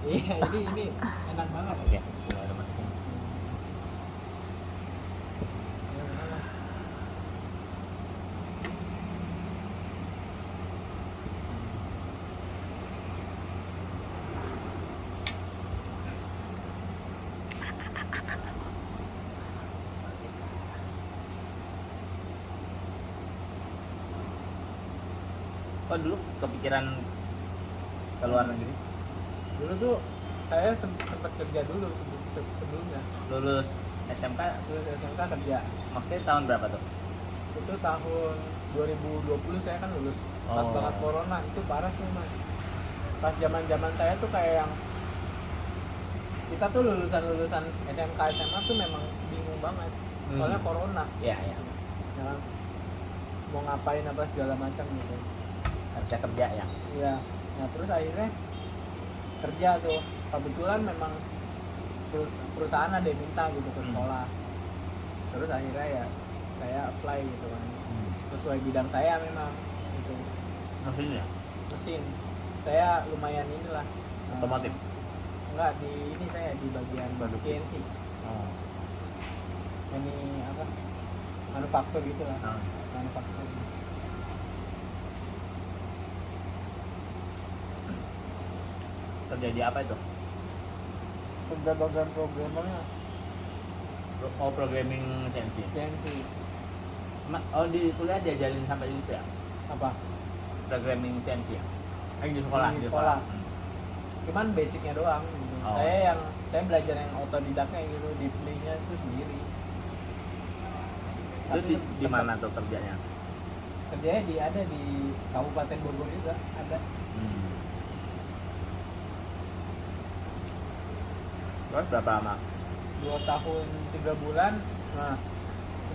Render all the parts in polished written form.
Iya, ini enak banget. Oke, bismillahirrahmanirrahim. Oh dulu kepikiran ke luar negeri? Dulu tuh saya sempat kerja dulu sebelumnya. Lulus SMK, Lulus SMK kerja. maksudnya tahun berapa tuh? Itu tahun 2020 saya kan lulus. Pas Oh. banget corona itu parah sih mas. Pas zaman saya tuh kayak yang kita tuh lulusan SMK SMA tuh memang bingung banget. Soalnya corona. Iya, iya. Ya kan? Mau ngapain apa segala macam gitu. Harusnya kerja ya. Iya. Nah terus akhirnya kerja tuh. Kebetulan memang perusahaan ada yang minta gitu ke sekolah. Terus akhirnya ya saya apply gitu kan. Sesuai bidang saya memang gitu. Mesin ya? Mesin. Saya lumayan inilah. Otomotif? Enggak, di ini saya di bagian Produksi. CNC. Oh. Ini apa? Manufaktur gitu lah. Oh. Manufaktur. Terjadi apa itu? Bagian programmernya Oh, programming CNC. CNC. Oh, di kuliah diajarin sampai itu ya? Apa? Programming CNC ya? Di sekolah? Di sekolah. Cuman basicnya doang gitu. Oh. Saya belajar yang otodidaknya gitu, deeply-nya itu sendiri. Itu di mana tuh kerjanya? Kerjanya ada di Kabupaten Bogor juga ada. Terus berapa lama? 2 tahun 3 bulan. Nah,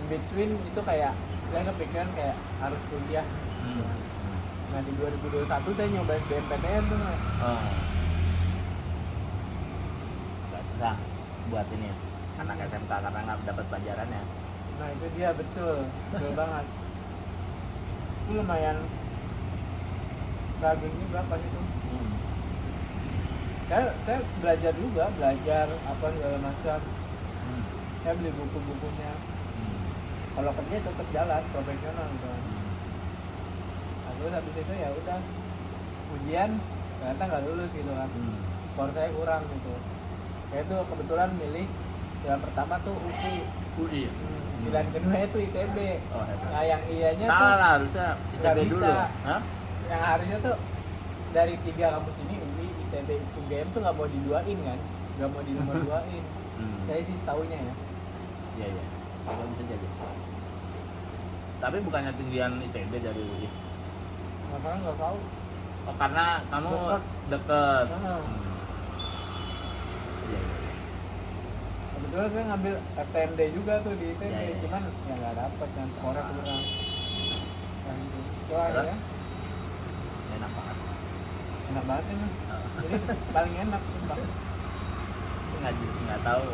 in between itu kayak saya kepikiran kayak harus kuliah. Nah di 2021 saya nyoba SBMPTN tuh mas. Oh. Gak susah buat ini ya, anak SMK karena nggak dapat pelajarannya. Nah itu dia betul banget. Itu lumayan struggling juga pas itu. Saya belajar apa segala macam. Saya beli buku-bukunya. Kalau kerja tetap jalan profesional gitu. Nah, terus habis itu ya udah ujian ternyata nggak lulus gitu kan. Skor saya kurang gitu. Saya tuh kebetulan milih yang pertama tuh UI. Pilihan kedua itu ITB. Oh, hebat. Nah yang iyanya tuh Salah, harusnya nggak ITB dulu. bisa. Hah? Yang harusnya tuh dari 3 kampus ini UI, ITB, UGM tuh nggak mau diduain kan, nggak mau nomor duain. Saya sih setaunya ya. Iya, iya. Kalau bisa jadi. Tapi bukannya tinggian ITB dari UI? Makanya nggak tahu. Oh, karena kamu deket. Iya, iya. Kebetulan saya ngambil FTMD juga tuh di ITB, Ya. cuman ya nggak dapet kan, skornya kurang. Nah, gitu. Itu akhirnya Enak banget. enak banget ini. Jadi paling enak sumpah. Nggak tahu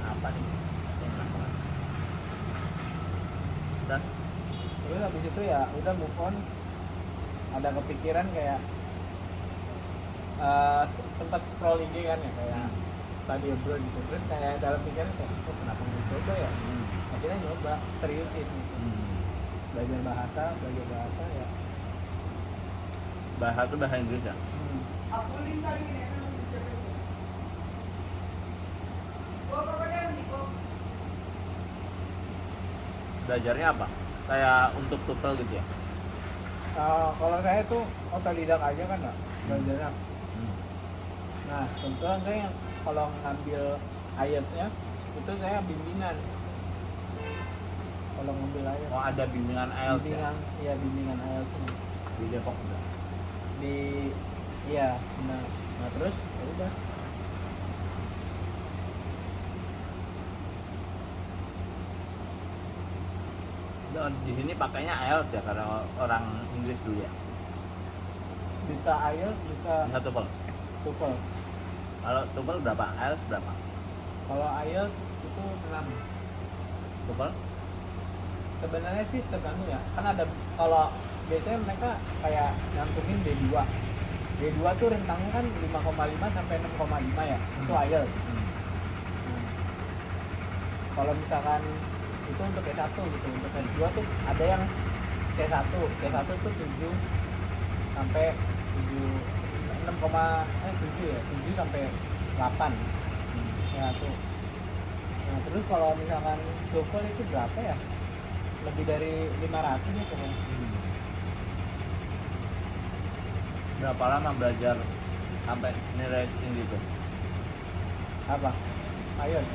apa nih. Enak banget. Dan Terus habis itu ya udah move on. Ada kepikiran kayak sempat scroll IG kan ya kayak study abroad gitu. Terus kayak dalam pikiran kayak kenapa nggak coba ya? Akhirnya nyoba seriusin gitu. Belajar bahasa ya. bahasa tuh bahasa Inggris ya? Belajarnya apa? Kayak untuk TOEFL gitu ya? Kalau saya tuh otodidak aja kan nggak belajarnya. Nah kebetulan saya yang kalau ngambil IELTS-nya itu saya bimbingan. Kalau ngambil IELTS. Oh, ada bimbingan IELTS ya? Bimbingan IELTS-nya. Di Depok juga? Iya benar. Nah terus ya udah. Dan di sini pakainya IELTS ya karena orang Inggris dulu ya? Bisa IELTS, bisa Bisa TOEFL? TOEFL. Kalau TOEFL berapa? IELTS berapa? Kalau IELTS itu 6. TOEFL? Sebenarnya sih tergantung ya. Kan ada kalau biasanya mereka kayak nyantumin B2. D2 tuh rentangnya kan 5,5 sampai 6,5 ya, itu IELTS. Kalau misalkan itu untuk S1 gitu, untuk S2 tuh ada yang C1 tuh 7 sampai 7 7 ya, 7 sampai 8 C1. Nah terus kalau misalkan TOEFL itu berapa ya? Lebih dari 500 ya pokoknya. Berapa lama belajar sampai nilai setinggi itu? Apa? IELTS?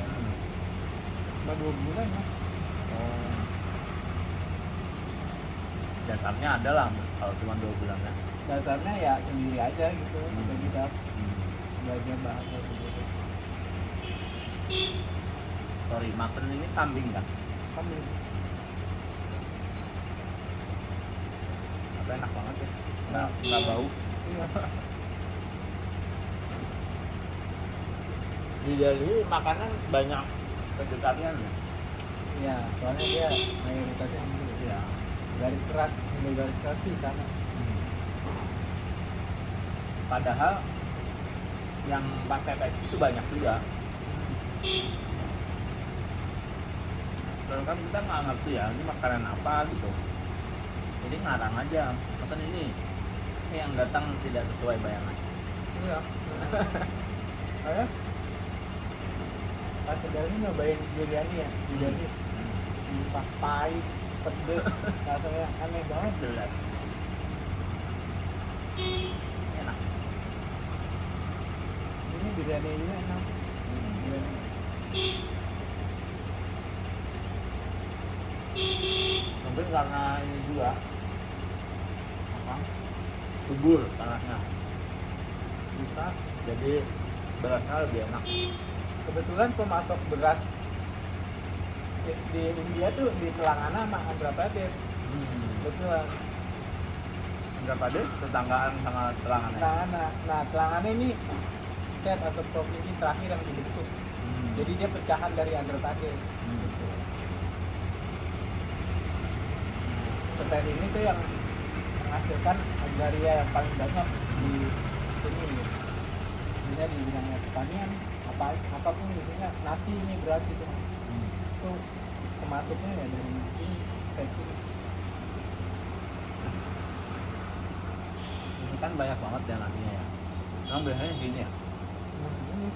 Cuma 2 bulan lah. Oh. Dasarnya ada lah kalau cuma 2 bulan ya. Dasarnya ya sendiri aja gitu, otodidak belajar bahasa gitu. Sorry, makan ini kambing kan? Kami Apa enak banget ya? Nggak bau. iya. Di Delhi makanan banyak vegetarian ya? Iya, soalnya dia mayoritasnya Hindu. Iya. Garis keras, Hindu garis keras sih sama. Padahal yang pakai peci itu banyak juga. Kalau kan kita nggak ngerti ya, ini makanan apa gitu. Jadi ngarang aja, pesan ini yang datang tidak sesuai bayangan. Iya. Saya pas dari nyobain biryani ya, biryani entah pahit, pedes, rasanya aneh banget. Jelas. Enak. Ini biryani juga enak. Biryani. Mungkin karena ini juga apa? Subur tanahnya. Bisa. Jadi berasnya lebih enak. Kebetulan pemasok beras di India tuh di Telangana sama Andhra Pradesh. Kebetulan Andhra Pradesh tetanggaan sama Telangana. Telangana. Nah, Telangana ini state atau provinsi terakhir yang dibentuk. Jadi dia pecahan dari Andhra Pradesh. Gitu. State ini tuh yang menghasilkan agraria yang paling banyak di sini. Misalnya di bidangnya pertanian, apapun misalnya nasi ini beras gitu. Itu termasuknya ya dari sini, state sini. Ini kan banyak banget ya nasinya ya. Emang biasanya gini ya? Ini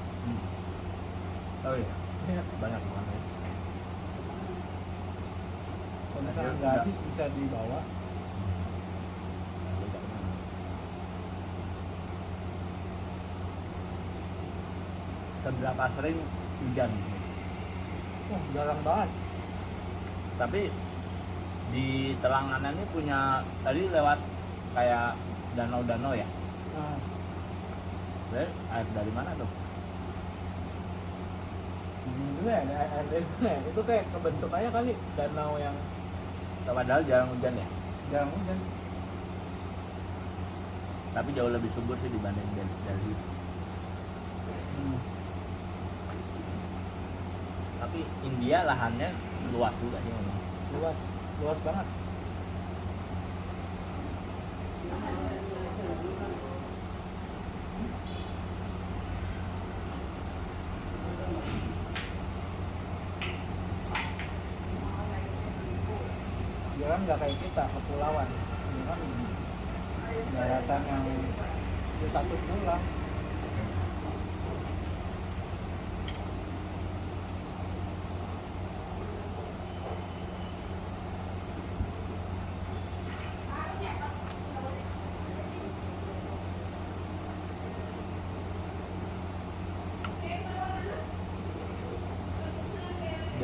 Oh iya, ya, banyak banget ya. kalau misalnya nggak habis bisa dibawa. Seberapa sering hujan? Jarang banget. Tapi di Telangana ini punya tadi lewat kayak danau-danau ya. Nah, Jadi air dari mana tuh? dulu ya, ada air dari mana ya? Itu kayak kebentuk aja kali danau yang Padahal jarang hujan ya. jarang hujan. Tapi jauh lebih subur sih dibanding Delhi. Tapi India lahannya luas juga sih memang. Luas banget. Dia kan nggak kayak kita kepulauan, dia kan daratan yang itu satu pulau.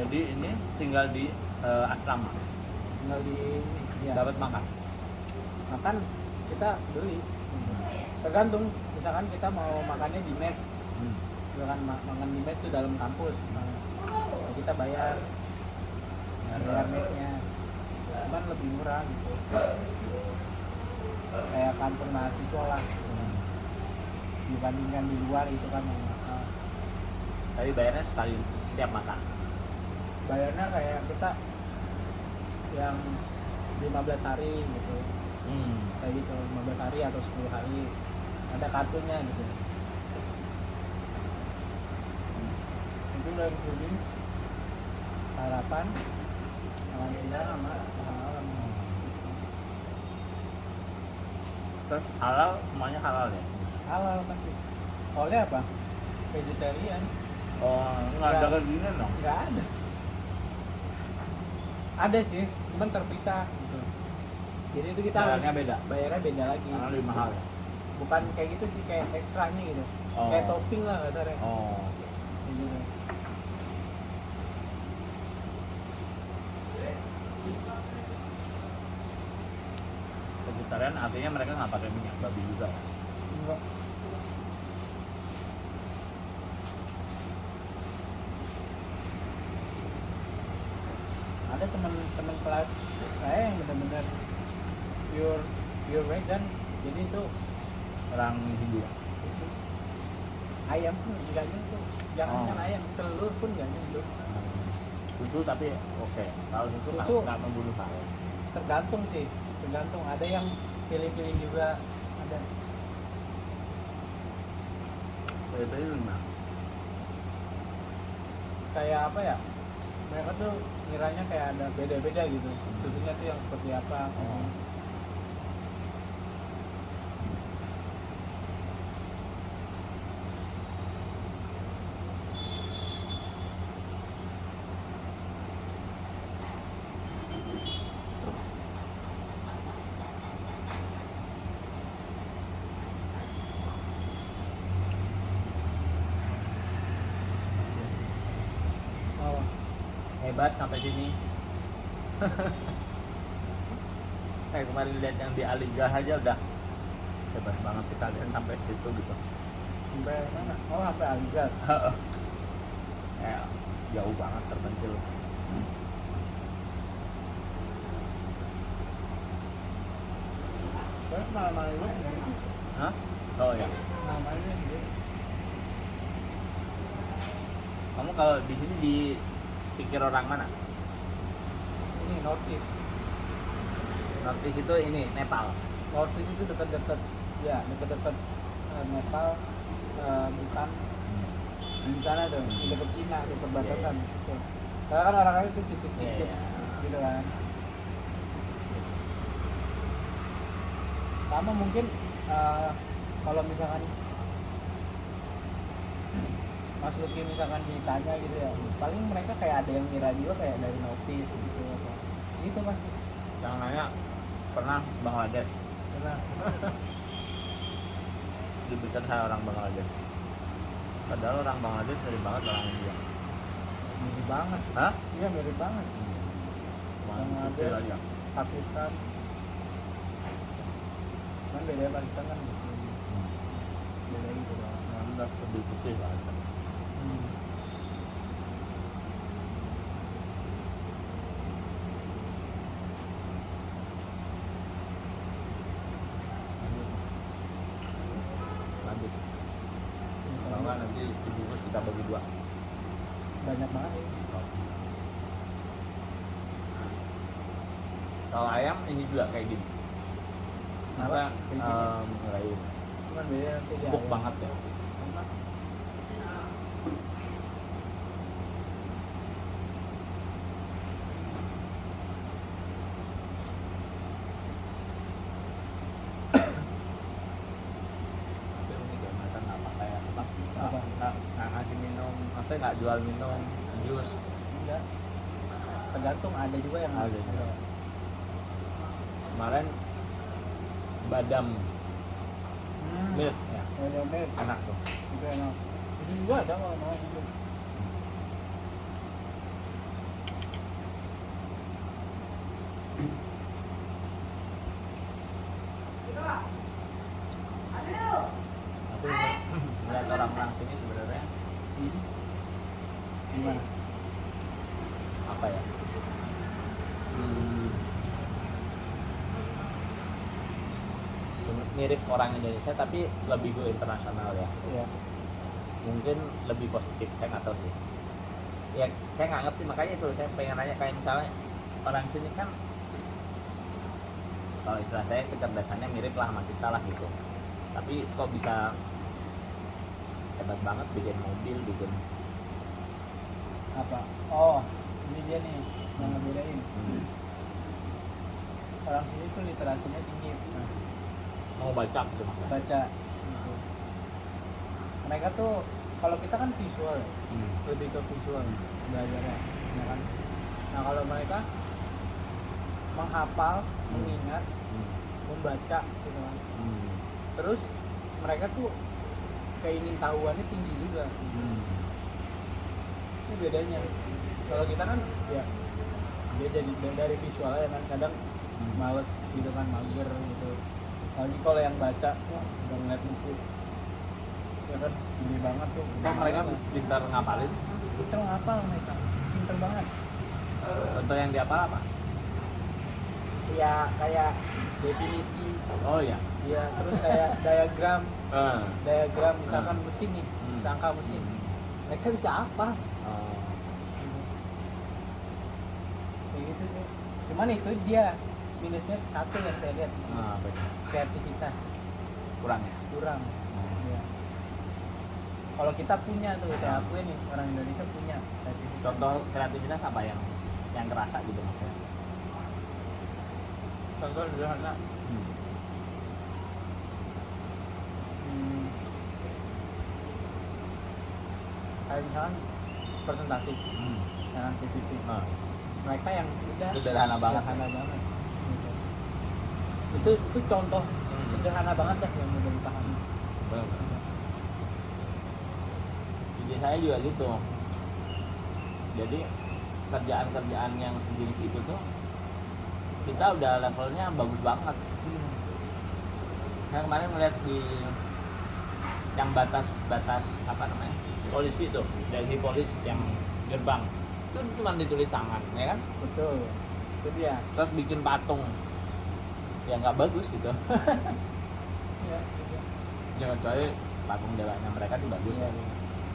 Jadi ini tinggal di asrama. Tinggal di ya. Dapat makan. Makan kita beli. Tergantung, misalkan kita mau makannya di mes, misalkan makan di mes itu dalam kampus, nah, kita bayar mesnya, cuman lebih murah gitu, kayak kantor mahasiswa lah, dibandingkan di luar itu kan yang mahal. Tapi bayarnya sekali tiap makan. Bayarnya kayak kita yang 15 hari gitu, kayak gitu, 15 hari atau 10 hari. ada kartunya gitu. Itu udah including sarapan, makan siang sama malam. Terus halal, semuanya halal ya? Halal pasti. Soalnya apa? Vegetarian. Oh, nggak ada kayak gini dong? Nggak ada. Ada sih, cuman terpisah gitu. Jadi itu kita Bayarnya harus beda? bayarnya beda lagi. Karena lebih mahal ya? Bukan kayak gitu sih, kayak ekstranya gitu. Oh. Kayak topping lah kasarnya. Oh, Kayak gitu. vegetarian artinya mereka nggak pakai minyak babi juga ya? Enggak. Ada teman-teman kelas saya yang benar-benar pure vegan. Jadi itu Orang Hindu ya? ayam pun nggak nyentuh. Jangan Oh. ayam, telur pun nggak nyentuh. Susu tapi oke. Kalau susu Susu. nggak membunuh saya. Tergantung sih, tergantung. Ada yang pilih-pilih juga ada. Pilih-pilih lima. Kayak apa ya? Mereka tuh ngiranya kayak ada beda-beda gitu. Susunya tuh yang seperti apa? Oh. Oh. Hebat sampai sini. Kemarin lihat yang di Aliga aja udah hebat banget sih kalian sampai situ gitu. Sampai mana? Oh, sampai Aligar. Kayak jauh banget terpencil. Terus malam-malam itu sendiri. Hah? Oh ya. Malam-malam itu sendiri. Kamu kalau di sini dipikir orang mana? Ini Northeast. Northeast itu ini Nepal. Northeast itu dekat-dekat, ya dekat-dekat Nepal, Bhutan. Di sana tuh, di dekat Cina, di perbatasan. Tuh. Karena kan orang-orang itu sipit-sipit, Iya. gitu kan. Sama mungkin kalau misalkan Mas Luki misalkan ditanya gitu ya, paling mereka kayak ada yang ngira juga kayak dari notis gitu apa. Gitu Mas. Yang nanya pernah Bangladesh. Karena Dibikin saya orang Bangladesh. Padahal orang Bangladesh mirip banget orang India. mirip banget. Hah? Iya mirip banget. Cuma Bangladesh. kecil aja. Pakistan. Kan beda Pakistan kan. Beda gitu loh. Yang udah lebih putih lah. Lanjut. Kalau nggak nanti dibungkus kita bagi dua. Banyak banget ya. Kalau ayam ini juga kayak gini. Apa? Masa Kayak gini. ngerayu Cuman beda nanti di empuk ayam. banget ya. Sama. Tapi ini kayak mereka nggak pakai apa? Apa? Nggak ngasih minum, maksudnya nggak jual minum, jus. Enggak. Tergantung ada juga yang Ada juga. Kemarin badam milk ya, Ada milk. enak tuh. Itu enak. Ini juga ada kalau mau gitu. Tapi melihat orang-orang sini sebenarnya Gimana? apa ya? Mirip orang Indonesia tapi lebih go internasional ya. Iya. Mungkin lebih positif, saya nggak tahu sih. Ya saya nggak ngerti, makanya itu saya pengen nanya kayak misalnya orang sini kan kalau istilah saya kecerdasannya mirip lah sama kita lah gitu. Tapi kok bisa hebat banget bikin mobil, bikin apa? Oh, ini dia nih yang ngebedain. Orang sini tuh literasinya tinggi. Nah, mau baca gitu maksudnya. baca gitu. Mereka tuh kalau kita kan visual ya, lebih ke visual belajarnya ya kan. Nah kalau mereka menghafal, mengingat, membaca gitu kan. Terus mereka tuh keingin tahuannya tinggi juga. Ini bedanya. Kalau kita kan ya dia jadi dari visualnya kan kadang males gitu kan, mager gitu. Lagi kalau yang baca, wah udah ngeliat buku ya kan gede banget tuh. Kok mereka pintar ngapalin? Pinter ngapal mereka, pinter banget. Contoh yang dihafal apa? Ya kayak definisi, Oh ya. ya terus kayak diagram misalkan Hmm. mesin nih, rangka mesin. Mereka bisa apa? Kayak gitu sih. Cuman itu dia minusnya satu yang saya lihat, Baik. kreativitas Kurang ya. kurang. Ya. Kalau kita punya tuh, saya akuin nih orang Indonesia punya kreativitas. Contoh kreativitas apa yang kerasa gitu maksudnya? Contoh sederhana, kayak misalkan presentasi, dengan PPT. Mereka yang sudah Sederhana banget. sederhana banget. Gitu. Itu contoh sederhana banget dah yang mudah dipahami. Ide saya juga gitu. Jadi kerjaan-kerjaan yang sejenis itu tuh kita udah levelnya bagus banget. Saya kemarin melihat di yang batas apa namanya, polisi itu, dari polis yang gerbang itu cuma ditulis tangan, ya kan? Betul, itu dia. Terus bikin patung yang nggak bagus gitu. Ya, gitu. Jangan kecuali patung dewanya mereka tuh bagus ya.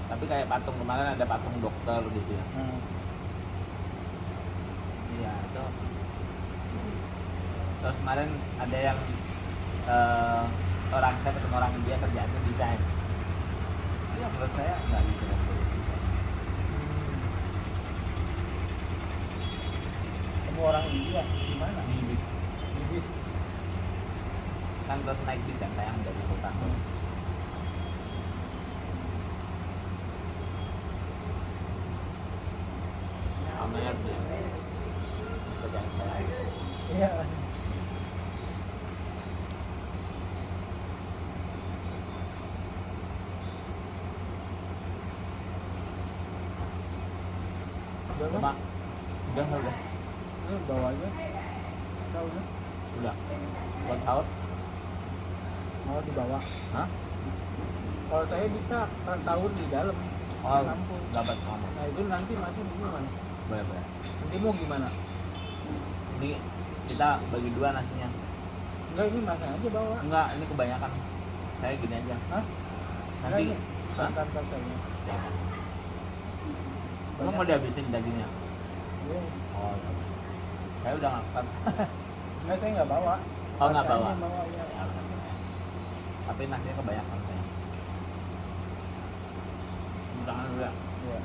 Tapi kayak patung kemarin ada patung dokter gitu ya. Iya itu. Terus kemarin ada yang saya ketemu orang India kerjaannya desain. Iya menurut saya nggak gitu kan. Kamu orang India gimana? Bis Bis. kan terus naik bis kan sayang dari kota. Namanya kerjaan saya. Iya. Udah Coba. kan? Udah. Ini bawa aja. Udah. Udah. Buat sahur? Mau dibawa. Hah? Kalau saya bisa tahun di dalam. Oh, Lampu. dapat kamu. Nah itu nanti masih gimana? Boleh. Nanti mau gimana? Ini kita bagi dua nasinya. Enggak, ini makan aja bawa. Enggak, ini kebanyakan. Saya gini aja. Hah? Nanti, Enggak, hah? Tantan saya. Jangan. Emang mau dihabisin dagingnya? Iya. Oh, iya. Saya udah ngangkat. Enggak, saya nggak bawa. Oh, nggak bawa? Masanya bawa ya. Ya, alhamdulillah. Tapi nasinya kebanyakan saya. Jangan dulu ya. Iya.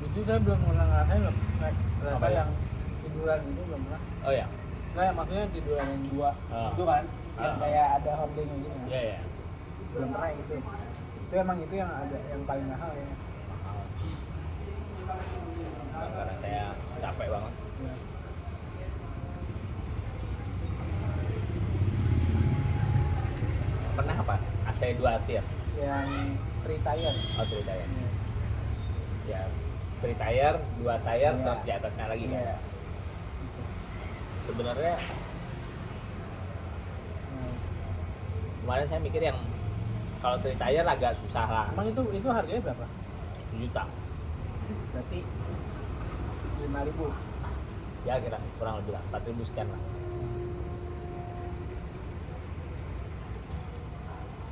Itu saya belum pernah ngerasain loh, naik kereta Apa ya? yang tiduran itu belum pernah. Oh ya. Nggak, maksudnya tiduran yang dua itu kan, yang Ah. kayak ada hording gitu kan. Iya ya. Belum pernah gitu. Itu emang itu yang ada yang paling mahal ya. Mahal. Karena saya capek banget. Ya. AC 2 tier. yang free tire. Oh, 3 tire. Iya. Ya, 3 tire, 2 tire, Iya. terus di atasnya lagi kan. Iya. Sebenarnya Nah, kemarin saya mikir yang kalau 3 tire agak susah lah, emang itu harganya berapa? 1 juta. Berarti 5.000. Ya kira kurang lebih lah, 4.000 sekian lah.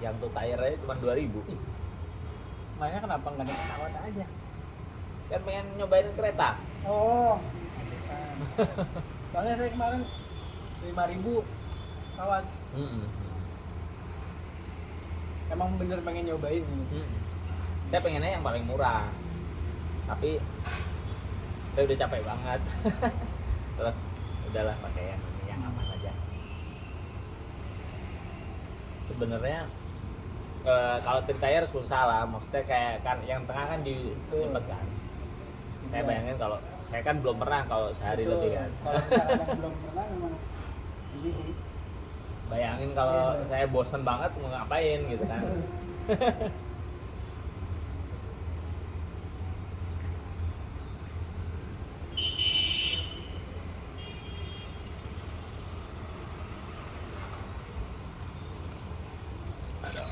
Yang tuh tire-nya cuma 2.000. Makanya kenapa nggak ada pesawat aja? Kan pengen nyobain kereta. Oh, pantesan. Soalnya saya kemarin 5.000 pesawat. Mm-mm. Emang bener pengen nyobain gitu. Saya pengennya yang paling murah, tapi saya udah capek banget. Terus udahlah pakai yang aman aja. Sebenarnya kalau tire susah lah, maksudnya kayak kan yang tengah kan dilipet kan. Saya Iya. bayangin kalau saya kan belum pernah kalau sehari Betul. lebih kan. Kalau misalkan yang belum pernah memang ini sih. Bayangin kalau Iya. saya bosen banget mau ngapain gitu kan. Aduh.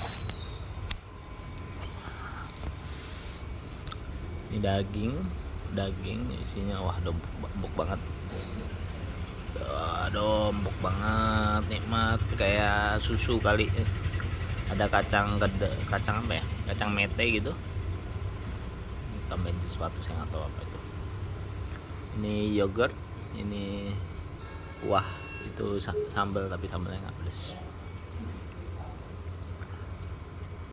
Ini daging isinya wah empuk banget. Aduh, empuk banget, nikmat kayak susu kali. Ada kacang apa ya? Kacang mete gitu. Tambahin sesuatu saya nggak tahu apa itu. Ini yogurt, ini kuah, itu sambal tapi sambalnya nggak pedes.